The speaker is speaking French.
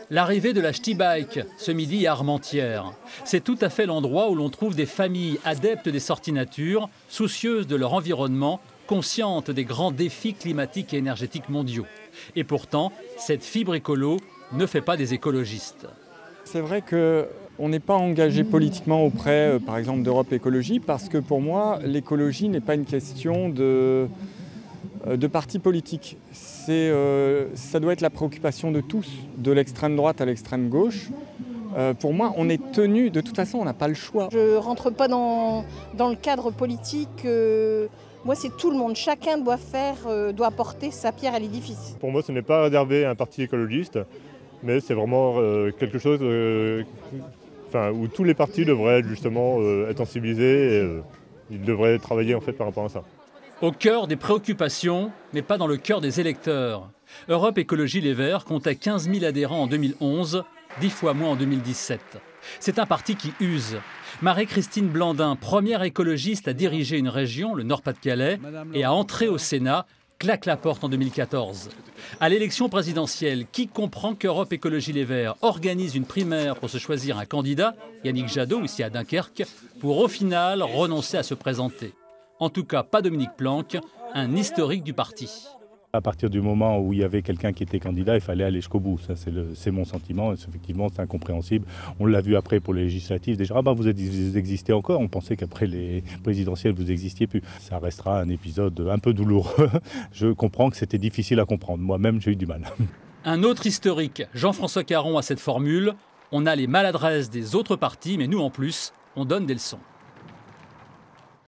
L'arrivée de la Ch'ti Bike ce midi à Armentières, c'est tout à fait l'endroit où l'on trouve des familles adeptes des sorties nature, soucieuses de leur environnement, conscientes des grands défis climatiques et énergétiques mondiaux. Et pourtant, cette fibre écolo ne fait pas des écologistes. C'est vrai qu'on n'est pas engagé politiquement auprès, par exemple, d'Europe Écologie, parce que pour moi, l'écologie n'est pas une question de partis politiques. Ça doit être la préoccupation de tous, de l'extrême droite à l'extrême gauche. Pour moi, on est tenu, de toute façon, on n'a pas le choix. Je ne rentre pas dans le cadre politique. Moi, c'est tout le monde. Chacun doit apporter sa pierre à l'édifice. Pour moi, ce n'est pas réservé à un parti écologiste, mais c'est vraiment quelque chose où tous les partis devraient justement être sensibilisés et ils devraient travailler en fait par rapport à ça. Au cœur des préoccupations, mais pas dans le cœur des électeurs. Europe Écologie Les Verts comptait 15 000 adhérents en 2011, 10 fois moins en 2017. C'est un parti qui use. Marie-Christine Blandin, première écologiste à diriger une région, le Nord-Pas-de-Calais, et à entrer au Sénat, claque la porte en 2014. À l'élection présidentielle, qui comprend qu'Europe Écologie Les Verts organise une primaire pour se choisir un candidat, Yannick Jadot, ici à Dunkerque, pour au final renoncer à se présenter. En tout cas, pas Dominique Planck, un historique du parti. À partir du moment où il y avait quelqu'un qui était candidat, il fallait aller jusqu'au bout. Ça, c'est mon sentiment. Effectivement, c'est incompréhensible. On l'a vu après pour les législatives. Déjà, vous existez encore. On pensait qu'après les présidentielles, vous n'existiez plus. Ça restera un épisode un peu douloureux. Je comprends que c'était difficile à comprendre. Moi-même, j'ai eu du mal. Un autre historique, Jean-François Caron, a cette formule. On a les maladresses des autres partis, mais nous, en plus, on donne des leçons.